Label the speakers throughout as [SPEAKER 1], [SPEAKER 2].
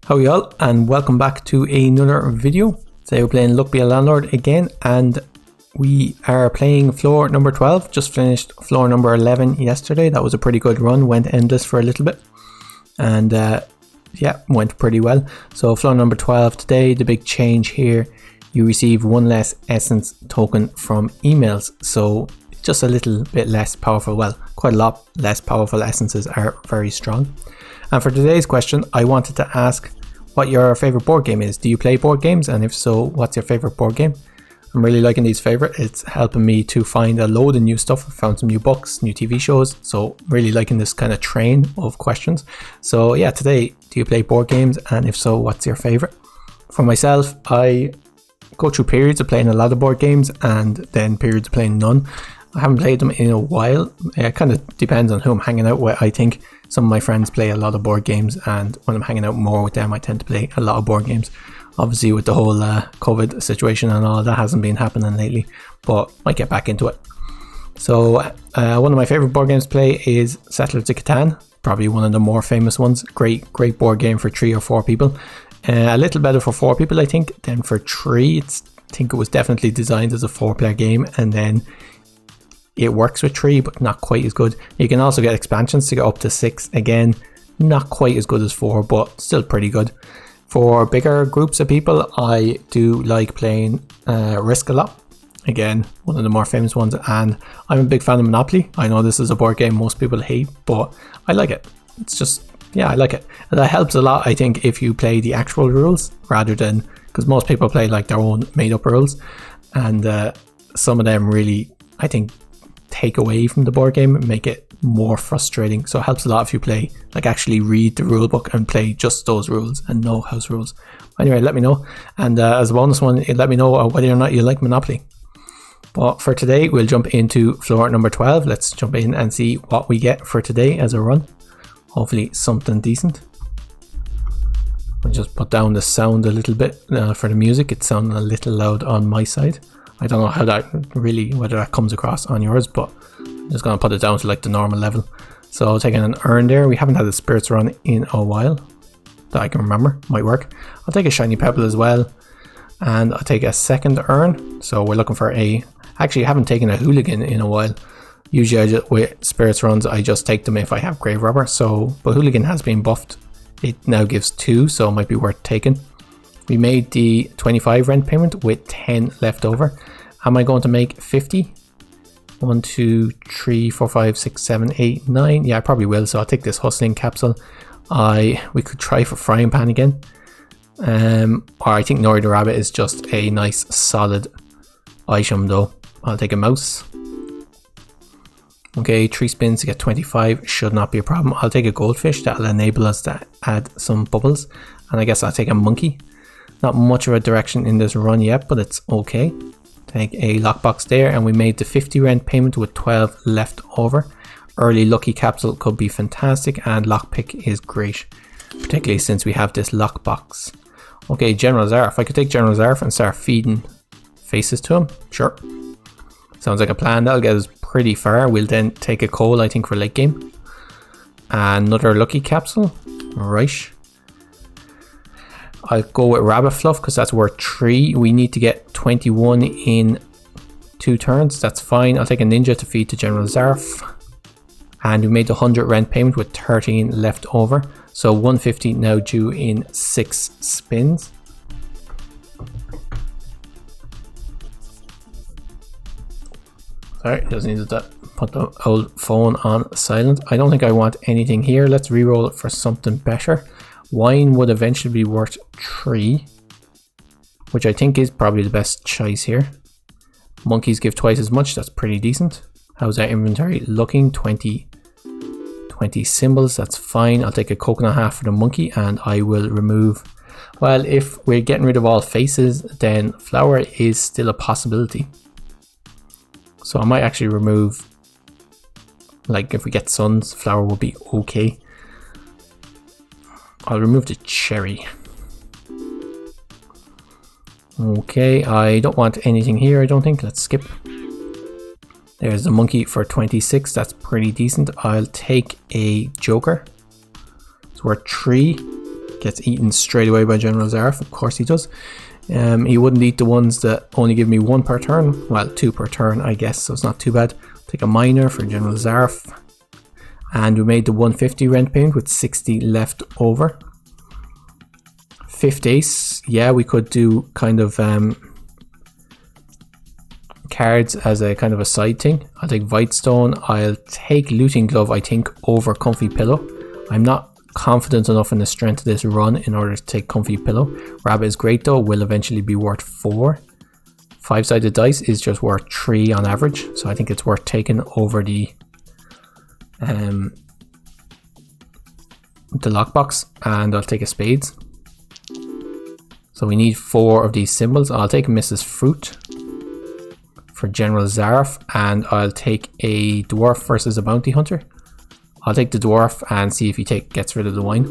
[SPEAKER 1] How are y'all, and welcome back to another video. Today we're playing Luck Be a Landlord again, and we are playing floor number 12. Just finished floor number 11 yesterday. That was a pretty good run, went endless for a little bit, and yeah, went pretty well. So floor number 12 today, the big change here, you receive one less essence token from emails, so just a little bit less powerful. Well, quite a lot less powerful essences are very strong. And for today's question, I wanted to ask what your favorite board game is. Do you play board games? And if so, what's your favorite board game? I'm really liking these favorite. It's helping me to find a load of new stuff. I found some new books, new TV shows. So really liking this kind of train of questions. So yeah, today, do you play board games? And if so, what's your favorite? For myself, I go through periods of playing a lot of board games and then periods of playing none. I haven't played them in a while. It kind of depends on who I'm hanging out with. I think some of my friends play a lot of board games, and when I'm hanging out more with them, I tend to play a lot of board games. Obviously with the whole COVID situation and all, that hasn't been happening lately, but might get back into it. So one of my favorite board games to play is Settlers of Catan, probably one of the more famous ones. Great board game for 3 or 4 people. A little better for 4 people, I think, than for 3. I think it was definitely designed as a 4-player game, and then it works with 3, but not quite as good. You can also get expansions to get up to 6. Again, not quite as good as 4, but still pretty good. For bigger groups of people, I do like playing Risk a lot. Again, one of the more famous ones, and I'm a big fan of Monopoly. I know this is a board game most people hate, but I like it. It's just, yeah, I like it. And that helps a lot, I think, if you play the actual rules rather than, because most people play like their own made up rules, and some of them really, I think, take away from the board game and make it more frustrating. So it helps a lot if you play, like, actually read the rule book and play just those rules and no house rules. Anyway, let me know, and as a bonus one, let me know whether or not you like Monopoly. But for today, we'll jump into floor number 12. Let's jump in and see what we get for today as a run. Hopefully something decent. I'll just put down the sound a little bit for the music. It's sounding a little loud on my side. I don't know how that really, whether that comes across on yours, but I'm just going to put it down to like the normal level. So taking an urn there. We haven't had a spirits run in a while that I can remember. Might work. I'll take a shiny pebble as well, and I'll take a second urn. So we're looking for actually I haven't taken a hooligan in a while. Usually with spirits runs, I just take them if I have grave robber. So, but hooligan has been buffed. It now gives 2, so it might be worth taking. We made the 25 rent payment with 10 left over. Am I going to make 50? 1, 2, 3, 4, 5, 6, 7, 8, 9. Yeah, I probably will. So I'll take this hustling capsule. We could try for frying pan again. Or I think Nori the rabbit is just a nice solid item though. I'll take a mouse. Okay, 3 spins to get 25 should not be a problem. I'll take a goldfish. That'll enable us to add some bubbles. And I guess I'll take a monkey. Not much of a direction in this run yet, but it's okay. Take a lockbox there, and we made the 50 rent payment with 12 left over. Early lucky capsule could be fantastic, and lockpick is great, particularly since we have this lockbox. Okay, General Zaroff. I could take General Zaroff and start feeding faces to him. Sure. Sounds like a plan. That'll get us pretty far. We'll then take a coal, I think, for late game. Another lucky capsule. Right. I'll go with Rabbit Fluff because that's worth 3. We need to get 21 in 2 turns. That's fine. I'll take a Ninja to feed to General Zaroff. And we made the 100 rent payment with 13 left over. So 150 now due in 6 spins. Sorry, just needed to put the old phone on silent. I don't think I want anything here. Let's re-roll it for something better. Wine would eventually be worth 3, which I think is probably the best choice here. Monkeys give twice as much. That's pretty decent. How's our inventory looking? 20 symbols. That's fine. I'll take a coconut half for the monkey, and I will remove, well, if we're getting rid of all faces, then flower is still a possibility. So I might actually remove, like, if we get suns, flower will be okay. I'll remove the cherry. Okay, I don't want anything here, I don't think. Let's skip. There's the monkey for 26. That's pretty decent. I'll take a joker. It's worth 3. Gets eaten straight away by General Zaroff. Of course he does. He wouldn't eat the ones that only give me 1 per turn. Well, 2 per turn, I guess, so it's not too bad. Take a miner for General Zaroff. And we made the 150 rent payment with 60 left over. 5th ace. Yeah, we could do kind of cards as a kind of a side thing. I'll take Whitestone. I'll take Looting Glove, I think, over Comfy Pillow. I'm not confident enough in the strength of this run in order to take Comfy Pillow. Rabbit is great though, will eventually be worth 4. 5-sided dice is just worth 3 on average, so I think it's worth taking over the lockbox, and I'll take a spades. So we need 4 of these symbols. I'll take Mrs. Fruit for General Zaroff, and I'll take a dwarf versus a bounty hunter. I'll take the dwarf and see if he gets rid of the wine.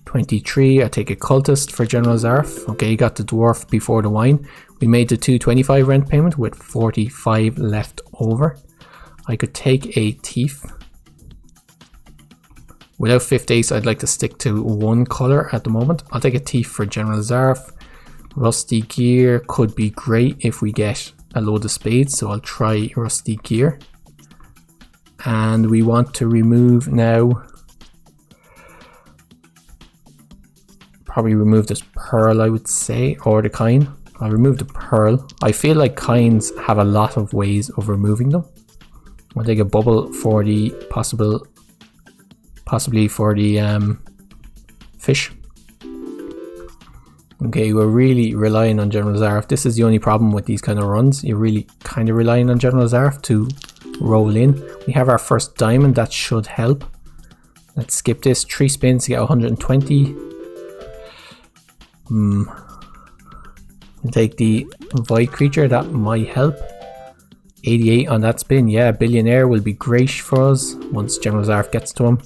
[SPEAKER 1] 23, I take a cultist for General Zaroff. Okay, he got the dwarf before the wine. We made the 225 rent payment with 45 left over. I could take a thief. Without 5th ace, I'd like to stick to 1 color at the moment. I'll take a thief for General Zaroff. Rusty gear could be great if we get a load of spades, so I'll try rusty gear. And we want to remove now, probably remove this pearl, I would say, or the kine. I'll remove the pearl. I feel like kines have a lot of ways of removing them. I'll take a bubble for the possibly for the fish. Okay, we're really relying on General Zaroff. This is the only problem with these kind of runs. You're really kind of relying on General Zaroff to roll in. We have our first diamond, that should help. Let's skip this. 3 spins to get 120. We'll take the void creature, that might help. 88 on that spin. Yeah, billionaire will be great for us once General Zaroff gets to him.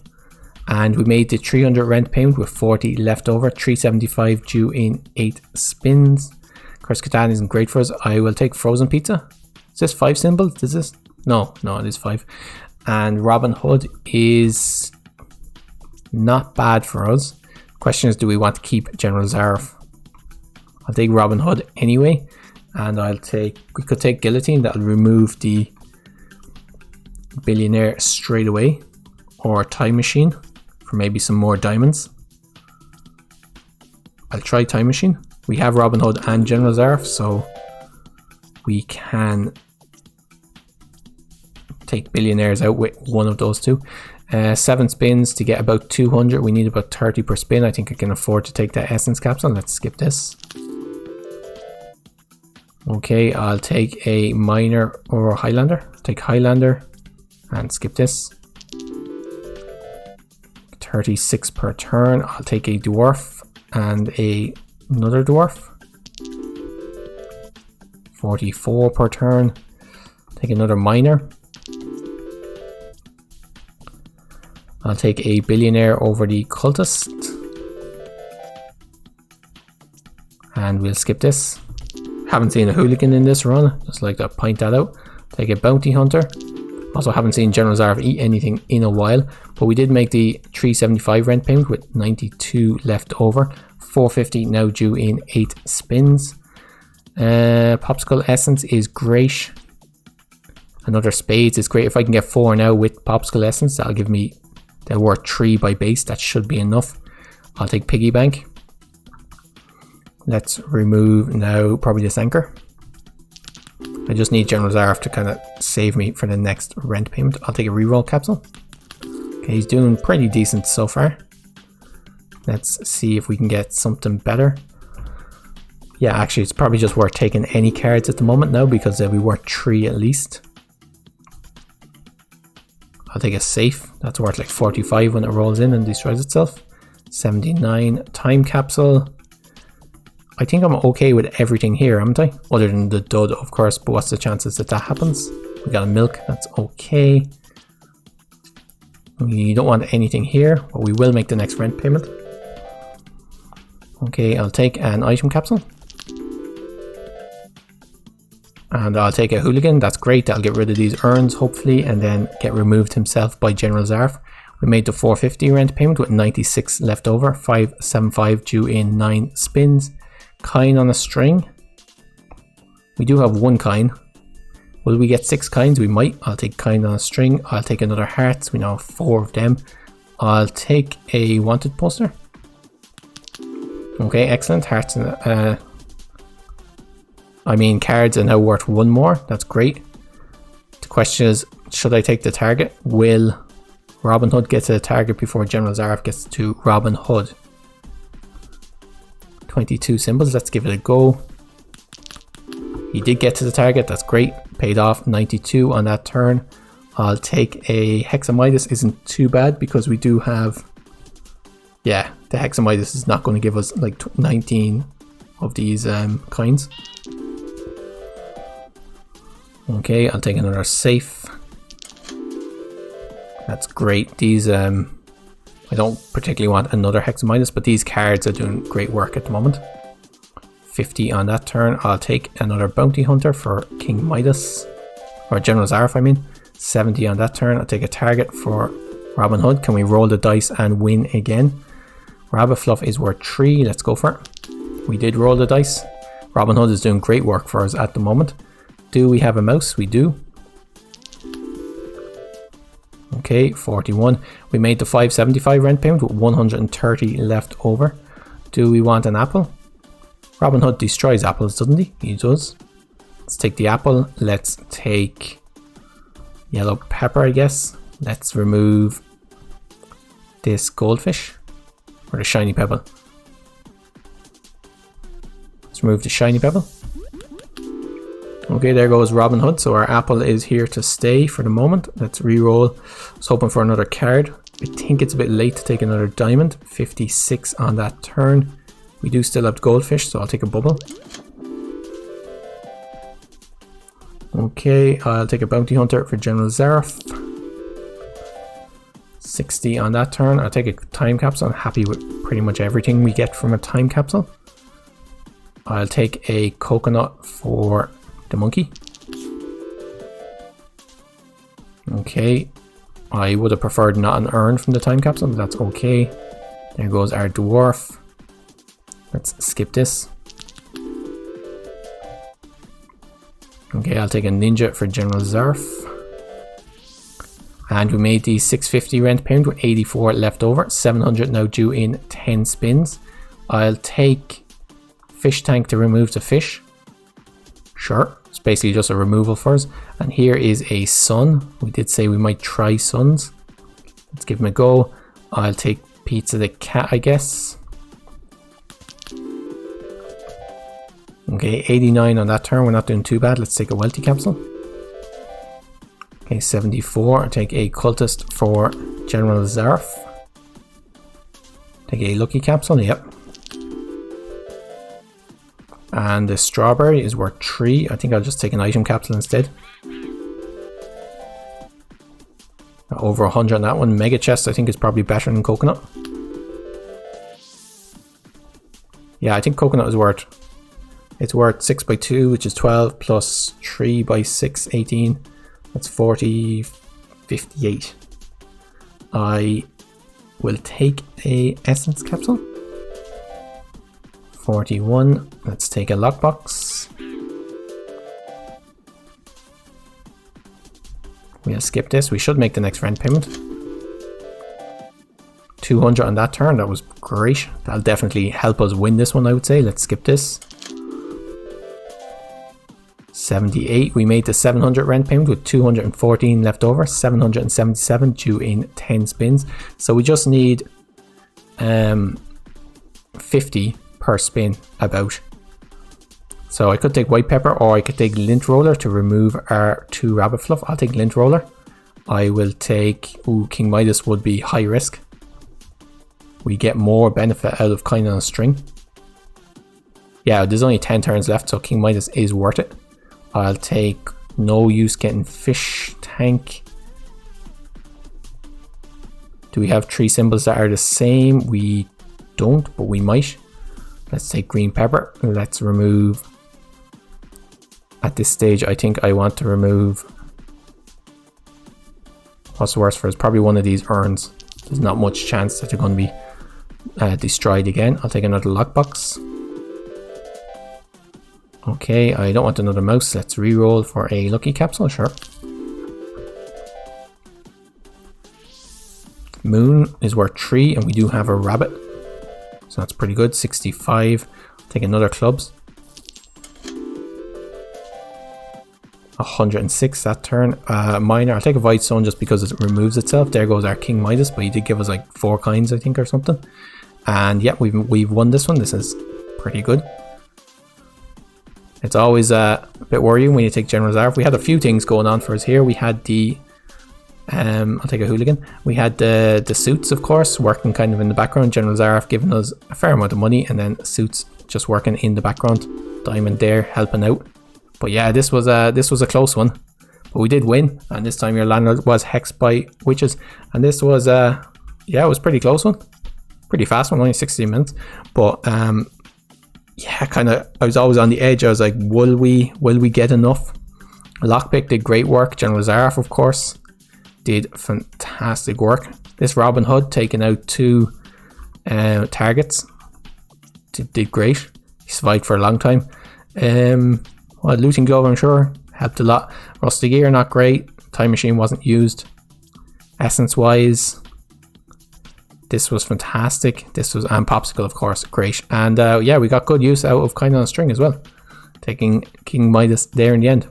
[SPEAKER 1] And we made the 300 rent payment with 40 left over. 375 due in 8 spins. Curse Catan isn't great for us. I will take frozen pizza. Is this 5 symbols? Is this? No, it is 5. And Robin Hood is not bad for us. Question is, do we want to keep General Zaroff? I'll take Robin Hood anyway. And we could take Guillotine. That'll remove the billionaire straight away. Or Time Machine for maybe some more diamonds. I'll try Time Machine. We have Robin Hood and General Zaroff, so we can take billionaires out with one of those two. 7 spins to get about 200. We need about 30 per spin. I think I can afford to take that essence capsule. Let's skip this. Okay, I'll take a miner or a Highlander. Take Highlander and skip this. 36 per turn. I'll take a dwarf and another dwarf. 44 per turn. Take another miner. I'll take a billionaire over the cultist. And we'll skip this. Haven't seen a hooligan in this run, just like to point that out. Take a bounty hunter. Also haven't seen General Zaroff eat anything in a while, but we did make the 375 rent payment with 92 left over. 450 now due in 8 spins. Popsicle Essence is great. Another Spades is great. If I can get 4 now with Popsicle Essence, that'll give me, they're worth 3 by base. That should be enough. I'll take Piggy Bank. Let's remove now probably this anchor. I just need General Zaroff to kind of save me for the next rent payment. I'll take a reroll capsule. Okay, he's doing pretty decent so far. Let's see if we can get something better. Yeah, actually, it's probably just worth taking any cards at the moment now because they'll be worth 3 at least. I'll take a safe. That's worth like 45 when it rolls in and destroys itself. 79 time capsule. I think I'm okay with everything here, haven't I? Other than the dud, of course, but what's the chances that happens? We got a milk, that's okay. We don't want anything here, but we will make the next rent payment. Okay, I'll take an item capsule. And I'll take a hooligan, that's great. That'll get rid of these urns, hopefully, and then get removed himself by General Zaroff. We made the 450 rent payment with 96 left over. 575 due in 9 spins. Coin on a string. We do have 1 coin. Will we get 6 coins? We might. I'll take coin on a string. I'll take another hearts. We now have 4 of them. I'll take a wanted poster. Okay, excellent. Hearts and cards are now worth 1 more. That's great. The question is, should I take the target? Will Robin Hood get to the target before General Zaroff gets to Robin Hood? 22 symbols. Let's give it a go. He did get to the target. That's great. Paid off 92 on that turn. I'll take a Hexamidas. Isn't too bad because we do have... Yeah, the Hexamidas is not going to give us like 19 of these coins. Okay, I'll take another safe. That's great. These, I don't particularly want another Hexamidas, but these cards are doing great work at the moment. 50 on that turn. I'll take another Bounty Hunter for King Midas, or General Zaroff, I mean. 70 on that turn. I'll take a target for Robin Hood. Can we roll the dice and win again? Rabbit Fluff is worth 3. Let's go for it. We did roll the dice. Robin Hood is doing great work for us at the moment. Do we have a mouse? We do. Okay, 41. We made the 575 rent payment with 130 left over. Do we want an apple? Robin Hood destroys apples, doesn't he? He does. Let's take the apple. Let's take yellow pepper, I guess. Let's remove this goldfish. Or the shiny pebble. Let's remove the shiny pebble. Okay, there goes Robin Hood. So our apple is here to stay for the moment. Let's re-roll. I was hoping for another card. I think it's a bit late to take another diamond. 56 on that turn. We do still have goldfish, so I'll take a bubble. Okay, I'll take a Bounty Hunter for General Zaroff. 60 on that turn. I'll take a time capsule. I'm happy with pretty much everything we get from a time capsule. I'll take a coconut for the monkey. Okay, I would have preferred not an urn from the time capsule, but that's okay. There goes our dwarf. Let's skip this. Okay, I'll take a ninja for General Zaroff. And we made the 650 rent payment with 84 left over. 700 now due in 10 spins. I'll take fish tank to remove the fish. Sure, it's basically just a removal for us. And here is a sun. We did say we might try suns. Let's give him a go. I'll take Pizza the cat, I guess. Okay, 89 on that turn. We're not doing too bad. Let's take a wealthy capsule. Okay, 74. I'll take a cultist for General Zaroff. Take a lucky capsule. Yep. And the strawberry is worth 3. I think I'll just take an item capsule instead. Over 100 on that one. Mega chest I think is probably better than coconut. Yeah, I think coconut is worth... It's worth 6 by 2, which is 12, plus 3 by 6, 18. That's 40, 58. I will take a essence capsule. 41. Let's take a lockbox. We'll skip this. We should make the next rent payment. 200 on that turn. That was great. That'll definitely help us win this one, I would say. Let's skip this. 78. We made the 700 rent payment with 214 left over. 777 due in 10 spins. So we just need 50 per spin about. So I could take white pepper or I could take lint roller to remove our 2 rabbit fluff. I'll take lint roller. I will take... Ooh, King Midas would be high risk. We get more benefit out of kind on a string. Yeah, there's only 10 turns left, so King Midas is worth it. I'll take no use getting fish tank. Do we have 3 symbols that are the same? We don't, but we might. Let's take green pepper. Let's remove... At this stage, I think I want to remove... What's the worst for us? Probably one of these urns. there's not much chance that they're going to be destroyed again. I'll take another lockbox. Okay, I don't want another mouse. Let's re-roll for a lucky capsule, sure. Moon is worth 3 and we do have a rabbit. So that's pretty good. 65. I'll take another clubs. 106 that turn. Minor, I'll take a Void Stone just because it removes itself. There goes our King Midas, but he did give us like 4 coins, I think, or something. And yeah, we've won this one. This is pretty good. It's always a bit worrying when you take General Zaroff. We had a few things going on for us here. We had the I'll take a hooligan. We had the suits, of course, working kind of in the background. General Zaroff giving us a fair amount of money, and then suits just working in the background. Diamond there helping out. But yeah, this was a close one. But we did win, and this time your landlord was hexed by witches. And this was yeah, it was a pretty close one. Pretty fast one, only 16 minutes. But yeah, kind of, I was always on the edge. I was like, will we get enough? Lockpick did great work. General Zaroff, of course, did fantastic work. This Robin Hood taking out 2 targets did great. He survived for a long time. Well, Looting Glove, I'm sure, helped a lot. Rusty Gear, not great. Time Machine wasn't used. Essence wise, this was fantastic. This was, and Popsicle, of course, great. And yeah, we got good use out of Kind on a String as well, taking King Midas there in the end.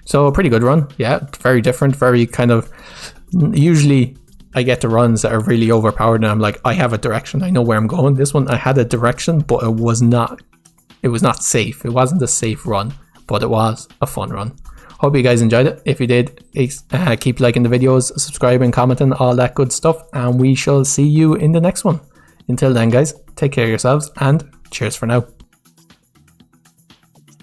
[SPEAKER 1] So a pretty good run. Yeah, very different, very kind of, usually I get the runs that are really overpowered and I'm like, I have a direction, I know where I'm going. This one, I had a direction, but it was not safe. It wasn't a safe run, but it was a fun run. Hope you guys enjoyed it. If you did, keep liking the videos, subscribing, commenting, all that good stuff, and we shall see you in the next one. Until then, guys, take care of yourselves and cheers for now.